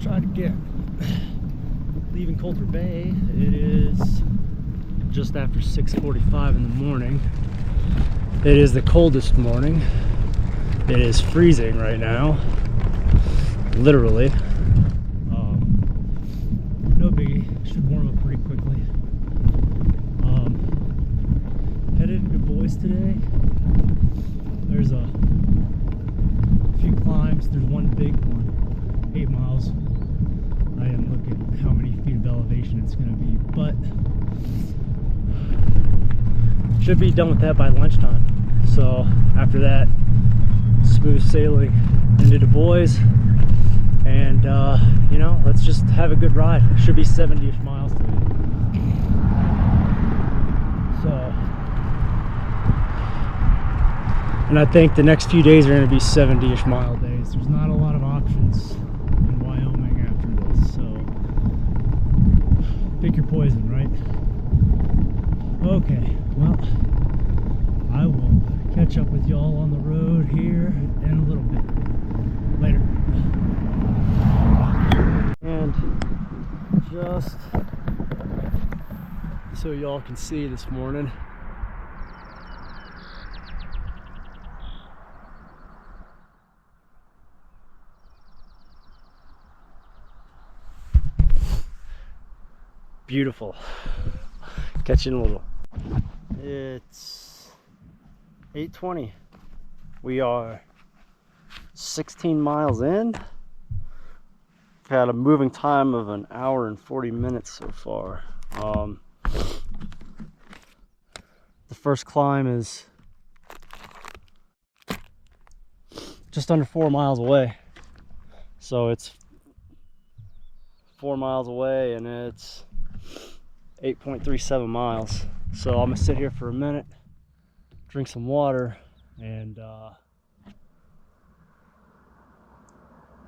try to get leaving Coulter Bay. It is just after 6:45 in the morning. It is the coldest morning. It is freezing right now, literally. No biggie, should warm up pretty quickly. Headed to Du Bois today. There's a few climbs. There's one big one, 8 miles. I didn't look at how many feet of elevation it's going to be, but should be done with that by lunchtime. So after that, smooth sailing into Du Bois, and you know, let's just have a good ride. It should be 70-ish miles today. So, and I think the next few days are going to be 70-ish mile days. There's not a lot of options in Wyoming after this, so pick your poison, right? Okay, well, I will catch up with y'all on the road here in a little bit. Later. And just so y'all can see this morning, beautiful. Catching a little. It's 8:20. We are 16 miles in. We've had a moving time of 1 hour and 40 minutes so far. The first climb is just under 4 miles away. So it's 4 miles away and it's 8.37 miles. So I'm gonna sit here for a minute, drink some water, and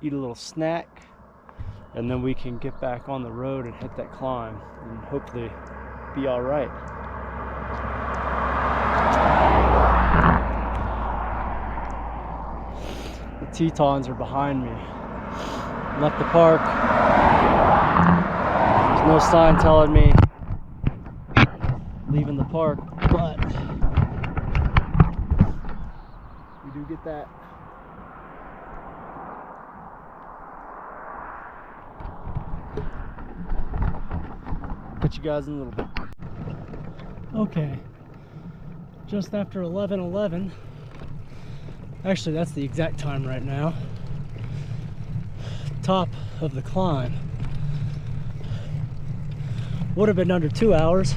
eat a little snack, and then we can get back on the road and hit that climb and hopefully be all right. The Tetons are behind me. Left the park. There's no sign telling me leaving the park, but we do get that. Catch you guys in a little bit. Okay, just after 11:11. Actually, that's the exact time right now. Top of the climb. Would have been under 2 hours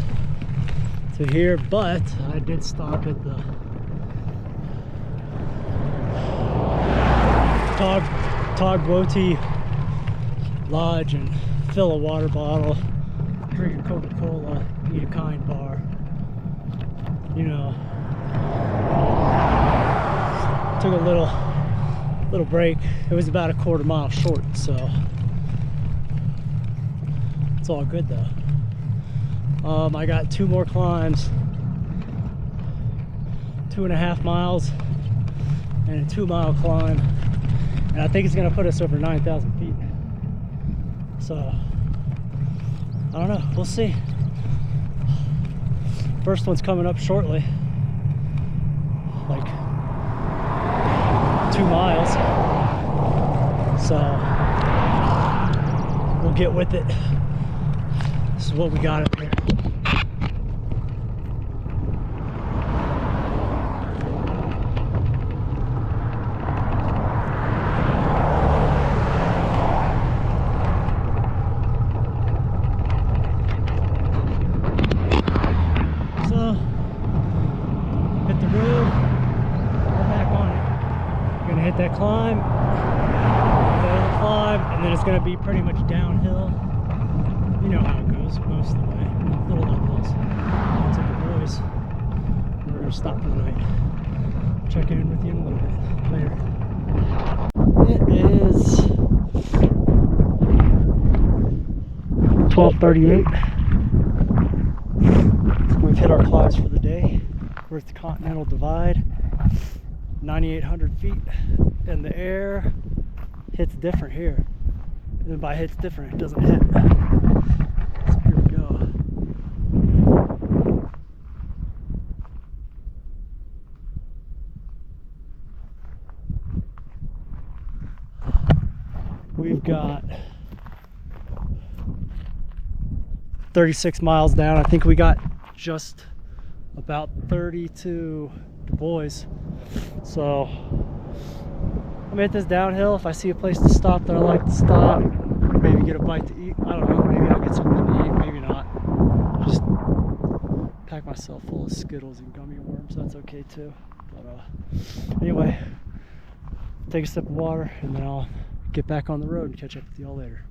to here, but I did stop at the Togwoti Lodge and fill a water bottle, drink a Coca-Cola, eat a Kind bar. You know, took a little break. It was about a quarter mile short, so it's all good though. I got 2 more climbs, 2.5 miles and a 2-mile climb, and I think it's gonna put us over 9,000 feet. So I don't know, we'll see. First one's coming up shortly, like 2 miles, so we'll get with it. This is what we got up here. That climb, and then it's going to be pretty much downhill. You know how it goes most of the way. Little uphills to Du Bois. We're going to stop for the night. Check in with you in a little bit later. It is 12:38. We've hit our climbs for the day. We're at the Continental Divide. 9,800 feet, and the air hits different here. then by hit's different, it doesn't hit. So here we go. We've got 36 miles down. I think we got just about 30 to Du Bois. So I'm gonna hit this downhill. If I see a place to stop that I like to stop, maybe get a bite to eat. I don't know, maybe I'll get something to eat, maybe not. Just pack myself full of Skittles and gummy worms, that's okay too. But anyway, take a sip of water and then I'll get back on the road and catch up with y'all later.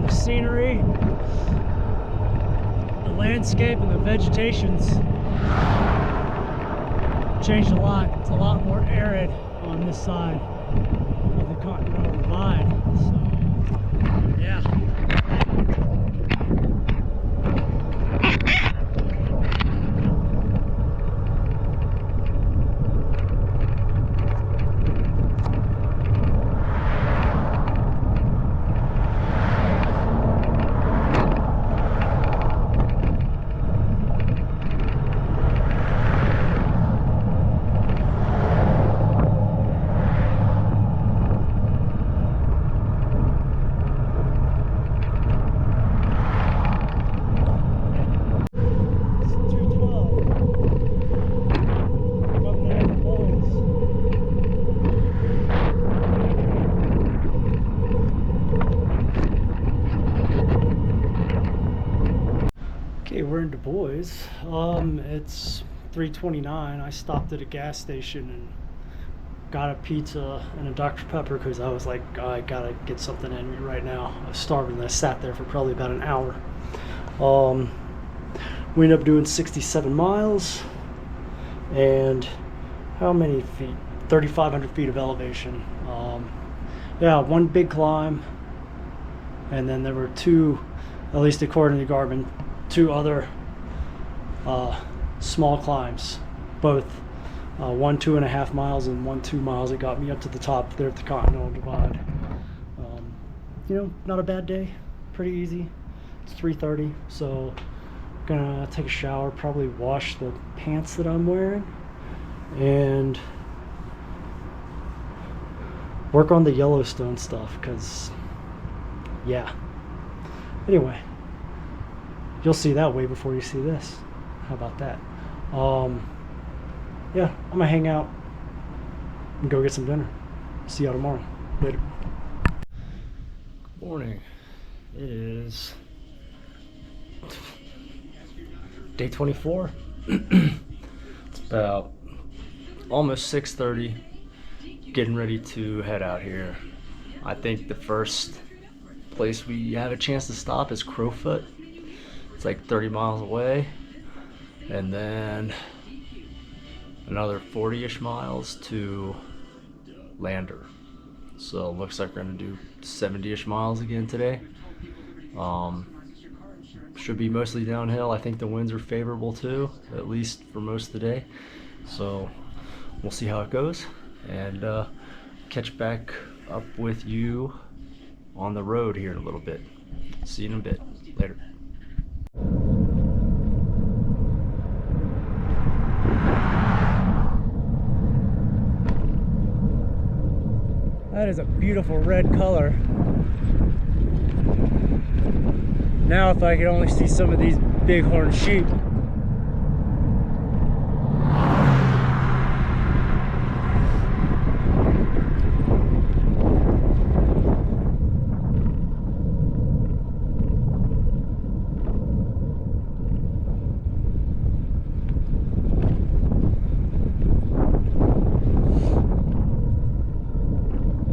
Scenery, the landscape, and the vegetation's changed a lot. It's a lot more arid on this side of the Continental Divide. So, yeah. Okay, we're in Du Bois. It's 3:29. I stopped at a gas station and got a pizza and a Dr. Pepper because I was like, I gotta get something in me right now. I was starving and I sat there for probably about an hour. We ended up doing 67 miles and how many feet? 3,500 feet of elevation. Yeah, one big climb, and then there were two, at least according to Garmin, two other small climbs, both one 2.5 miles and one 2 miles. It got me up to the top there at the Continental Divide. You know, not a bad day, pretty easy. It's 3:30, so gonna take a shower, probably wash the pants that I'm wearing, and work on the Yellowstone stuff, because yeah. Anyway, you'll see that way before you see this. How about that? Yeah, I'm gonna hang out and go get some dinner. See y'all tomorrow. Later. Good morning. It is day 24. It's about almost 6:30. Getting ready to head out here. I think the first place we have a chance to stop is Crowfoot. It's like 30 miles away, and then another 40-ish miles to Lander. So it looks like we're gonna do 70-ish miles again today. Should be mostly downhill. I think the winds are favorable too, at least for most of the day. So we'll see how it goes, and catch back up with you on the road here in a little bit. See you in a bit. Later. That is a beautiful red color. Now if I could only see some of these bighorn sheep.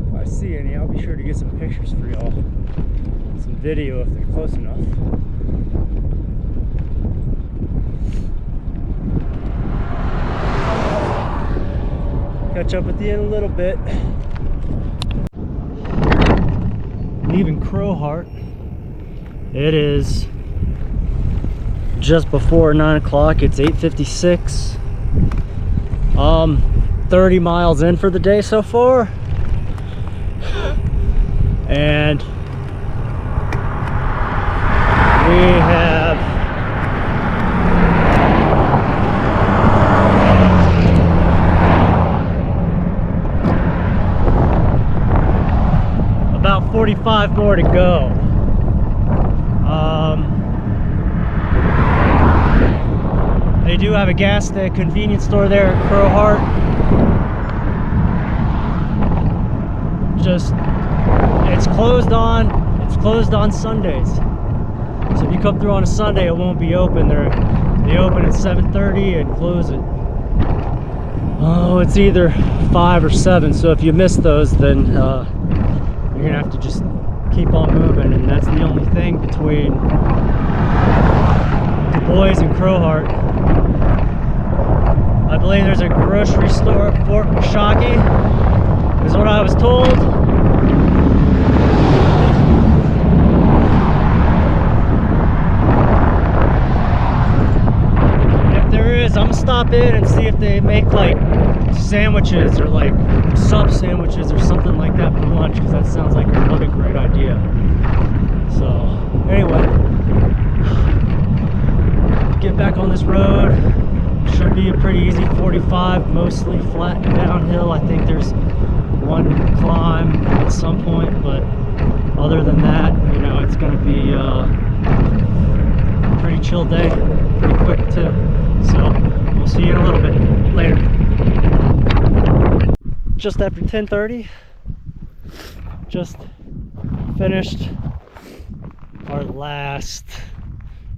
If I see any, I'll be sure to get some pictures for y'all. Some video if they're close enough. Catch up with you in a little bit. Leaving Crowheart. It is just before 9 o'clock. It's 8:56. 30 miles in for the day so far. And we have about 45 more to go. They do have a convenience store there at Crowheart. It's closed on Sundays. So if you come through on a Sunday, it won't be open. They open at 7:30 and close at, oh, it's either 5 or 7. So if you miss those, then you're gonna have to just keep on moving, and that's the only thing between Du Bois and Crowheart. I believe there's a grocery store at Fort Washakie, is what I was told. I'm gonna stop in and see if they make like sandwiches or like sub sandwiches or something like that for lunch, because that sounds like another great idea. So anyway, get back on this road. Should be a pretty easy 45, mostly flat and downhill. I think there's one climb at some point, but other than that, you know, it's gonna be a pretty chill day, pretty quick too. So we'll see you in a little bit later. Just after 10:30, just finished our last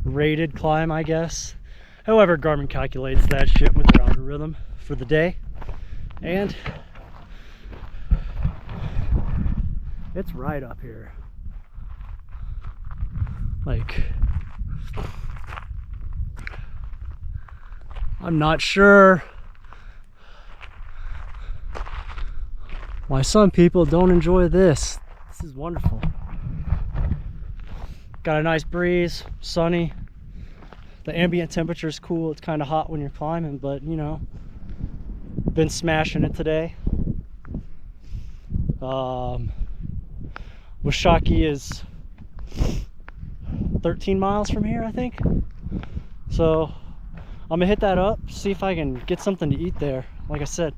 rated climb, I guess. However Garmin calculates that shit with their algorithm for the day. And it's right up here. Like, I'm not sure why some people don't enjoy this. This is wonderful. Got a nice breeze, sunny. The ambient temperature is cool. It's kind of hot when you're climbing, but you know, been smashing it today. Washakie is 13 miles from here, I think. So I'm gonna hit that up, see if I can get something to eat there. Like I said,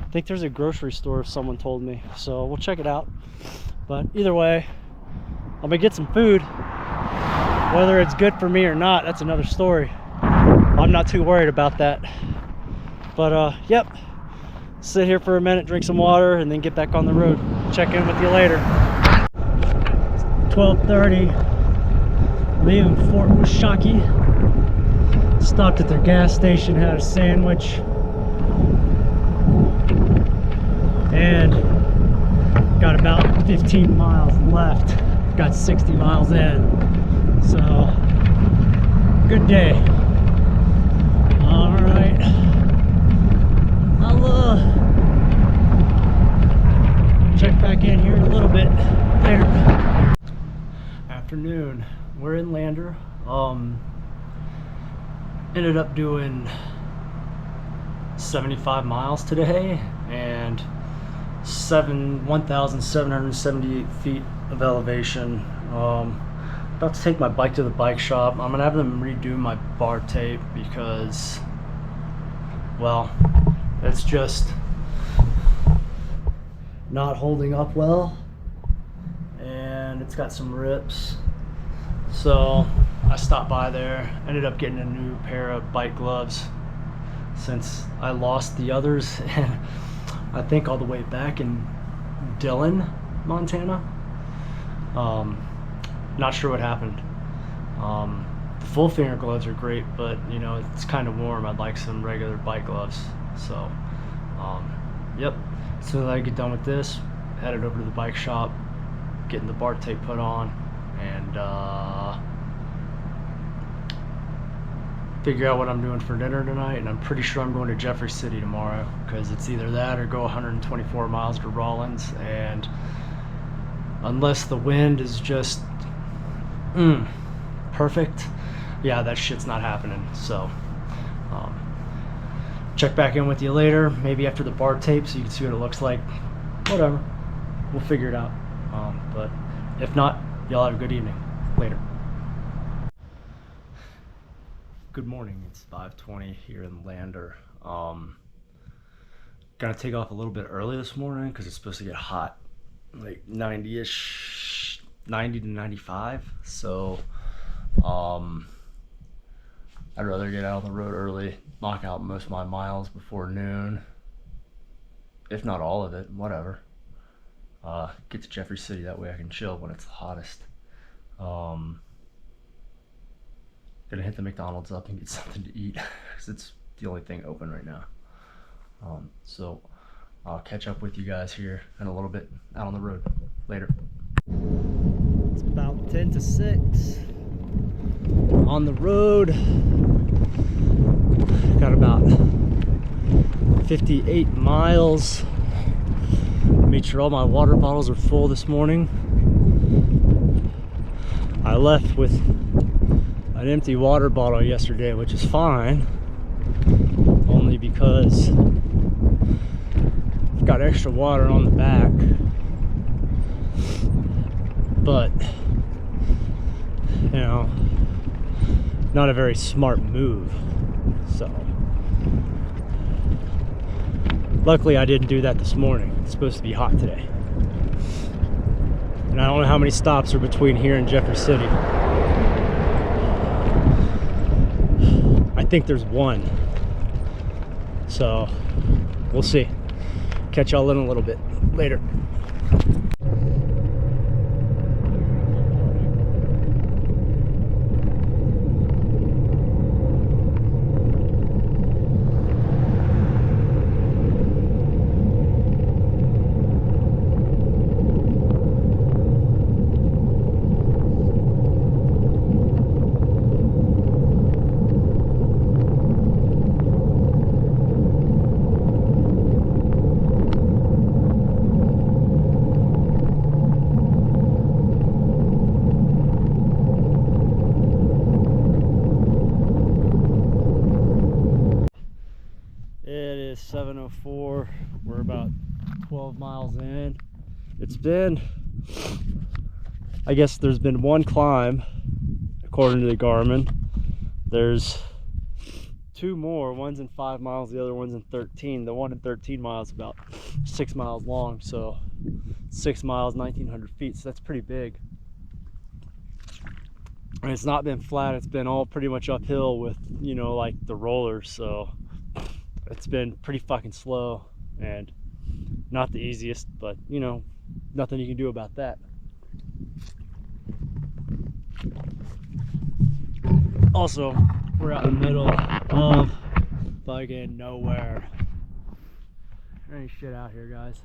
I think there's a grocery store, someone told me, so we'll check it out. But either way, I'm gonna get some food. Whether it's good for me or not, that's another story. I'm not too worried about that. But yep, sit here for a minute, drink some water, and then get back on the road. Check in with you later. 12:30, leaving Fort Washakie. Stopped at their gas station, had a sandwich, and got about 15 miles left got 60 miles in, so good day. All right, I'll check back in here in a little bit later. Afternoon, we're in Lander. Ended up doing 75 miles today and 1,778 feet of elevation. About to take my bike to the bike shop. I'm gonna have them redo my bar tape because, well, it's just not holding up well and it's got some rips. So I stopped by there, ended up getting a new pair of bike gloves since I lost the others I think all the way back in Dillon, Montana. Not sure what happened. The full finger gloves are great, but you know, it's kind of warm. I'd like some regular bike gloves. So yep, as soon as I get done with this, headed over to the bike shop, getting the bar tape put on, and figure out what I'm doing for dinner tonight. And I'm pretty sure I'm going to Jeffrey City tomorrow, because it's either that or go 124 miles to Rawlins, and unless the wind is just perfect, yeah, that shit's not happening. So check back in with you later, maybe after the bar tape, so you can see what it looks like. Whatever, we'll figure it out. But if not, y'all have a good evening. Later. Good morning, it's 5:20 here in Lander. Gonna take off a little bit early this morning because it's supposed to get hot, like 90-ish, 90 to 95. So I'd rather get out on the road early, knock out most of my miles before noon, if not all of it, whatever. Get to Jeffrey City, that way I can chill when it's the hottest. Gonna hit the McDonald's up and get something to eat because it's the only thing open right now. So I'll catch up with you guys here in a little bit out on the road. Later. It's about 10 to 6 on the road. Got about 58 miles. Made sure all my water bottles are full this morning. I left with an empty water bottle yesterday, which is fine, only because I've got extra water on the back. But you know, not a very smart move. So luckily I didn't do that this morning. It's supposed to be hot today, and I don't know how many stops are between here and Jeffrey City. I think there's one, so we'll see. Catch y'all in a little bit. Later. It is 7:04. We're about 12 miles in. It's been, I guess there's been one climb according to the Garmin. There's two more. One's in 5 miles, the other one's in 13. The one in 13 miles is about 6 miles long, so 6 miles, 1,900 feet, so that's pretty big. And it's not been flat, it's been all pretty much uphill with, you know, like the rollers, so it's been pretty fucking slow and not the easiest, but you know, nothing you can do about that. Also, we're out in the middle of fucking nowhere. There ain't shit out here, guys.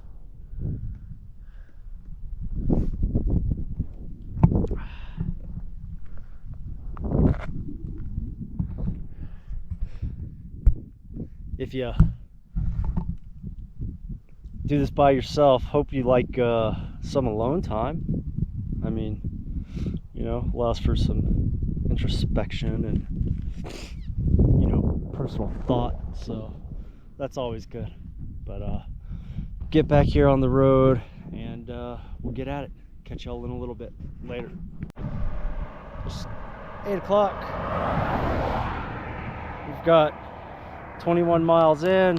if you do this by yourself, hope you like some alone time. I mean, you know, allows for some introspection and, you know, personal thought. So that's always good. But get back here on the road and we'll get at it. Catch y'all in a little bit later. It's 8 o'clock. We've got 21 miles in.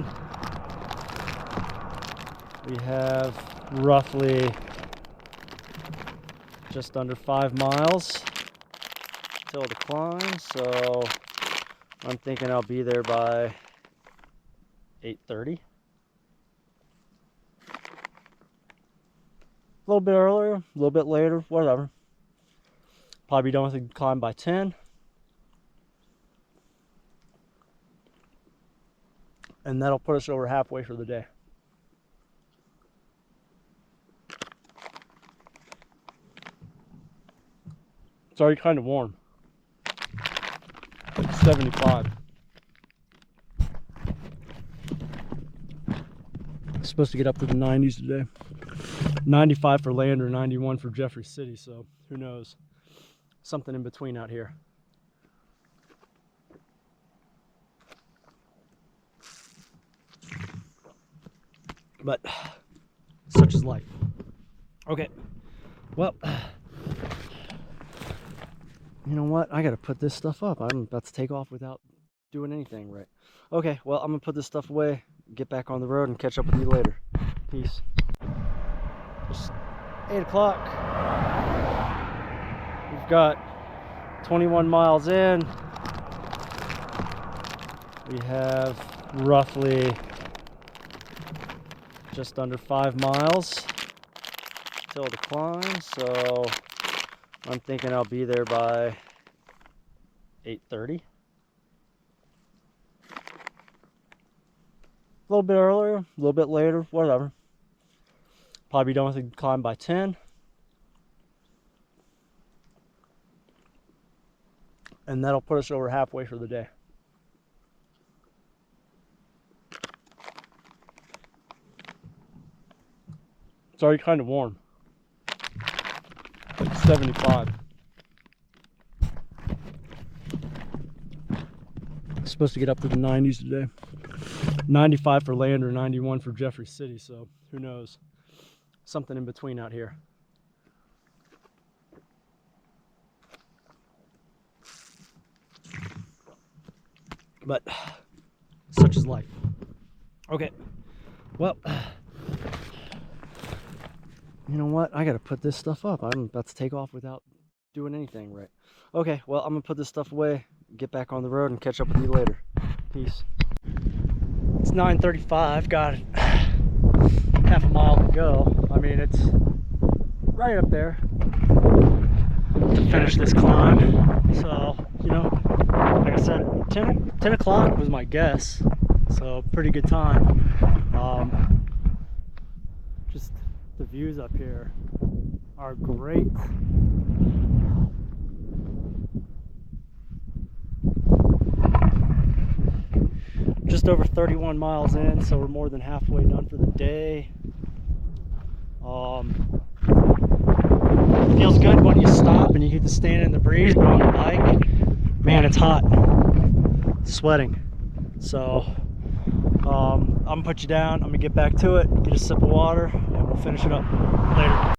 We have roughly just under 5 miles till the climb, so I'm thinking I'll be there by 8:30. A little bit earlier, a little bit later, whatever. Probably be done with the climb by 10. And that'll put us over halfway for the day. It's already kind of warm. It's 75. It's supposed to get up to the 90s today. 95 for Lander, 91 for Jeffrey City, so who knows? Something in between out here. But such is life. Okay, well, you know what? I gotta put this stuff up. I'm about to take off without doing anything right. Okay, well, I'm gonna put this stuff away, get back on the road, and catch up with you later. Peace. It's 8 o'clock. We've got 21 miles in. We have roughly just under 5 miles till the climb, so I'm thinking I'll be there by 8:30. A little bit earlier, a little bit later, whatever. Probably be done with the climb by 10. And that'll put us over halfway for the day. It's already kind of warm. It's 75. It's supposed to get up to the 90s today. 95 for Lander, 91 for Jeffrey City, so who knows? Something in between out here. But such is life. Okay, well, you know what? I gotta put this stuff up. I'm about to take off without doing anything right. Okay, well, I'm gonna put this stuff away, get back on the road, and catch up with you later. Peace. It's 9:35. Got half a mile to go. I mean, it's right up there to finish this climb. So, you know, like I said, 10 o'clock was my guess. So, pretty good time. Just the views up here are great. Just over 31 miles in, so we're more than halfway done for the day. Feels good when you stop and you get to stand in the breeze, but on the bike, man, it's hot. Sweating. So I'm gonna put you down, I'm gonna get back to it, get a sip of water, and we'll finish it up later.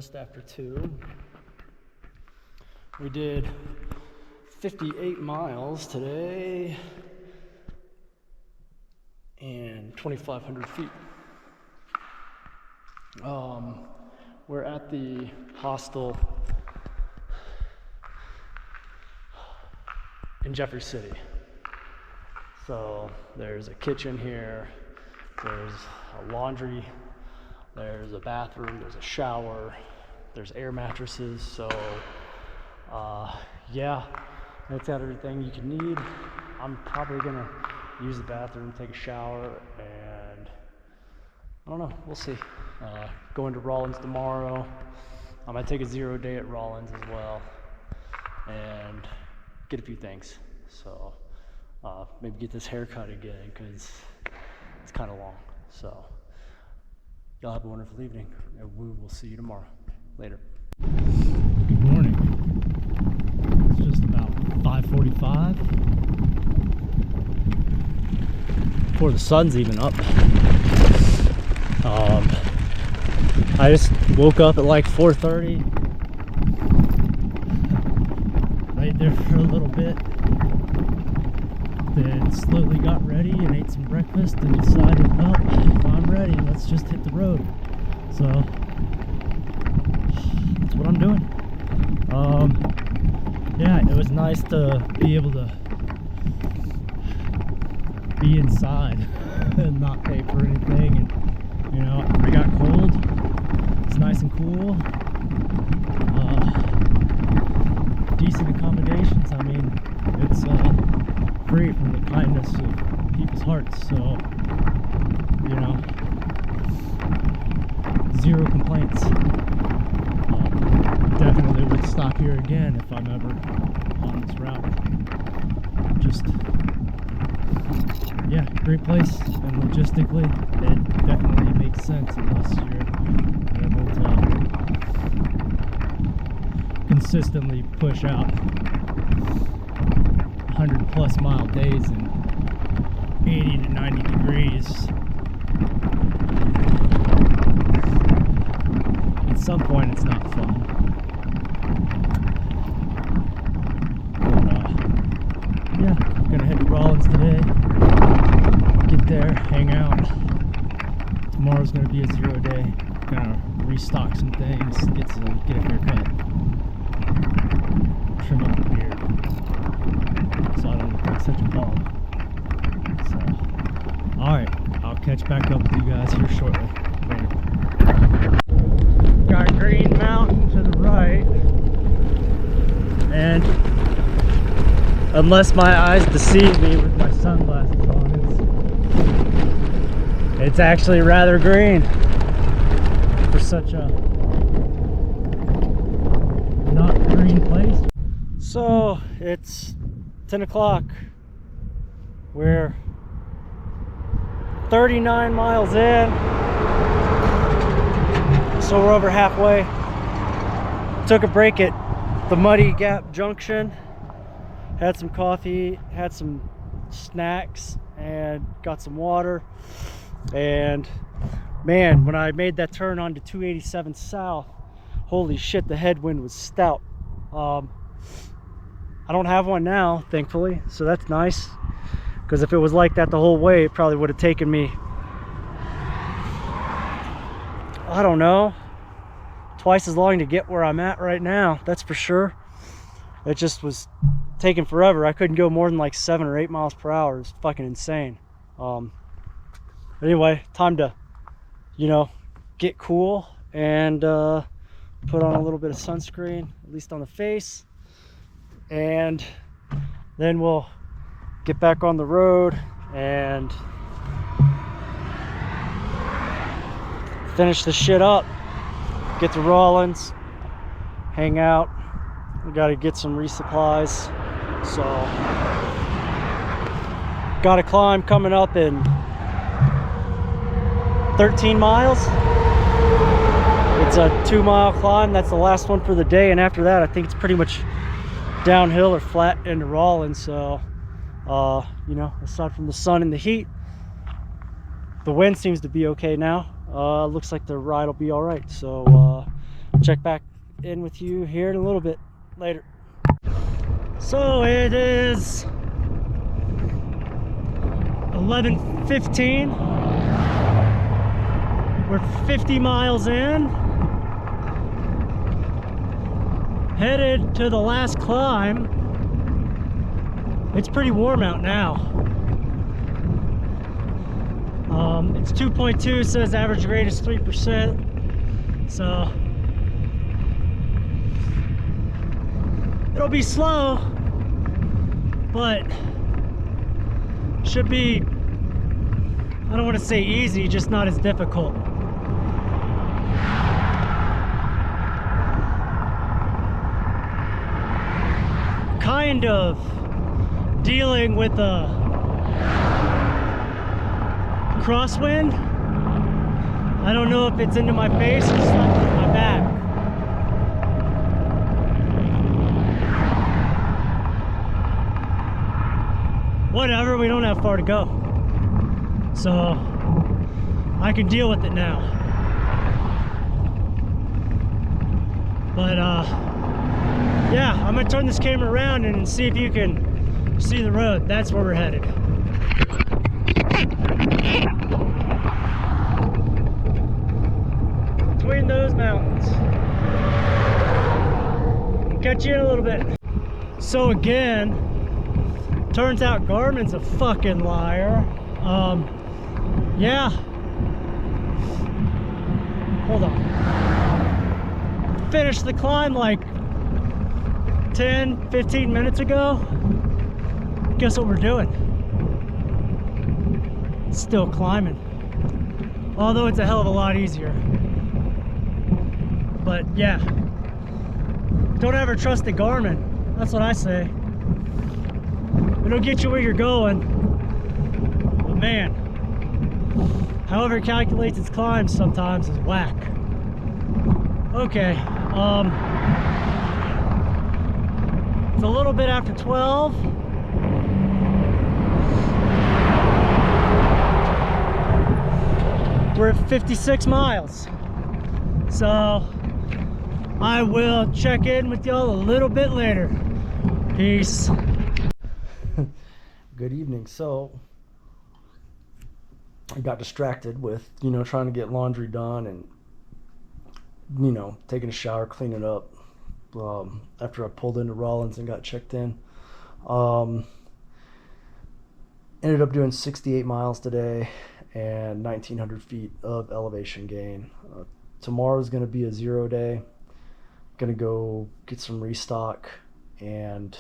just after 2. We did 58 miles today and 2,500 feet. We're at the hostel in Jeffrey City. So there's a kitchen here, there's a laundry, there's a bathroom, there's a shower, there's air mattresses. So yeah, that's got everything you can need. I'm probably gonna use the bathroom, take a shower, and I don't know, we'll see. Going to Rawlins tomorrow. I might take a 0 day at Rawlins as well and get a few things. So maybe get this haircut again because it's kind of long. So y'all have a wonderful evening, and we will see you tomorrow. Later. Good morning. It's just about 5:45 before the sun's even up. I just woke up at like 4:30. Laid there for a little bit. Then slowly got ready and ate some breakfast and decided, well, if I'm ready, let's just hit the road. So that's what I'm doing. Yeah, it was nice to be able to be inside and not pay for anything. And you know, I got cold. It's nice and cool. Decent accommodations. I mean, it's free from the kindness of people's hearts. So, you know, 0 complaints. Definitely would stop here again if I'm ever on this route. Just, yeah, great place, and logistically, it definitely makes sense unless you're able to consistently push out 100+ mile days in 80 to 90 degrees. At some point, it's not fun. Yeah, I'm gonna head to Rawlins today. Get there, hang out. Tomorrow's gonna be a 0 day. Gonna restock some things, get a haircut, trim up the beard, so I don't look like such a bum. So, all right, I'll catch back up with you guys here shortly. Later. Got Green Mountain to the right, and unless my eyes deceive me with my sunglasses on, it's actually rather green for such a not green place. So it's 10 o'clock. We're 39 miles in, so we're over halfway. Took a break at the Muddy Gap Junction, had some coffee, had some snacks, and got some water. And man, when I made that turn onto 287 South, holy shit, the headwind was stout. I don't have one now, thankfully, so that's nice, because if it was like that the whole way, it probably would have taken me, I don't know, twice as long to get where I'm at right now, that's for sure. It just was taking forever. I couldn't go more than like 7 or 8 miles per hour. It's fucking insane. Anyway, time to, you know, get cool and put on a little bit of sunscreen, at least on the face, and then we'll get back on the road and finish the shit up, get to Rawlins, hang out. We got to get some resupplies, so got a climb coming up in 13 miles. It's a 2-mile climb. That's the last one for the day, and after that I think it's pretty much downhill or flat into Rawlins. So you know, aside from the sun and the heat, the wind seems to be okay now. Looks like the ride will be all right. So check back in with you here in a little bit later. So it is 11:15. We're 50 miles in, headed to the last climb. It's pretty warm out now. It's 2.2, says average grade is 3%. So it'll be slow, but should be, I don't want to say easy, just not as difficult. Kind of dealing with a crosswind. I don't know if it's into my face or something in my back. Whatever, we don't have far to go, so I can deal with it now. But yeah, I'm gonna turn this camera around and see if you can see the road. That's where we're headed. Between those mountains. Catch you in a little bit. So again, turns out Garmin's a fucking liar. Yeah. Hold on. Finished the climb like 10-15 minutes ago. Guess what we're doing? Still climbing. Although it's a hell of a lot easier. But yeah. Don't ever trust the Garmin. That's what I say. It'll get you where you're going. But man, however it calculates its climbs sometimes is whack. Okay. It's a little bit after 12. We're at 56 miles. So I will check in with y'all a little bit later. Peace. Good evening. So I got distracted with, trying to get laundry done and, taking a shower, cleaning up. After I pulled into Rawlins and got checked in. Ended up doing 68 miles today and 1,900 feet of elevation gain. Tomorrow's going to be a 0 day. Going to go get some restock, and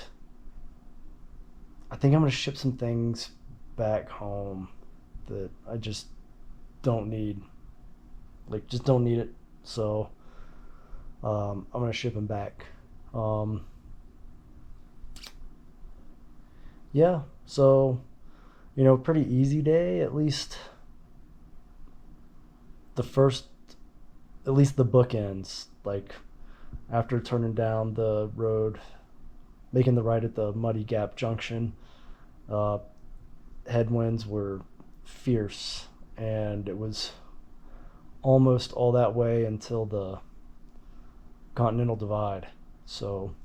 I think I'm going to ship some things back home that I just don't need. Just don't need it. So I'm going to ship them back. Yeah, so, pretty easy day, at least the bookends, after turning down the road, making the right at the Muddy Gap Junction, headwinds were fierce, and it was almost all that way until the Continental Divide. So,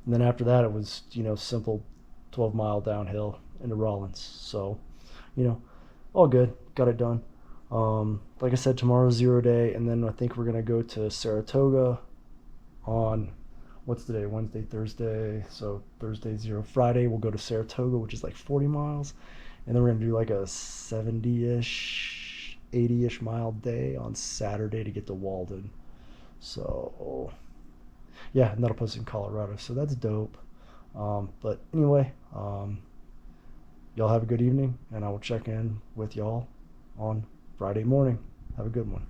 and then after that, it was, simple 12-mile downhill into Rawlins. So, all good. Got it done. Like I said, tomorrow's 0 day, and then I think we're going to go to Saratoga on, what's the day? Wednesday, Thursday. So Thursday 0. Friday, we'll go to Saratoga, which is 40 miles. And then we're going to do a 70-ish, 80-ish mile day on Saturday to get to Walden. So, yeah, and that'll put us in Colorado. So that's dope. But anyway, y'all have a good evening, and I will check in with y'all on Friday morning. Have a good one.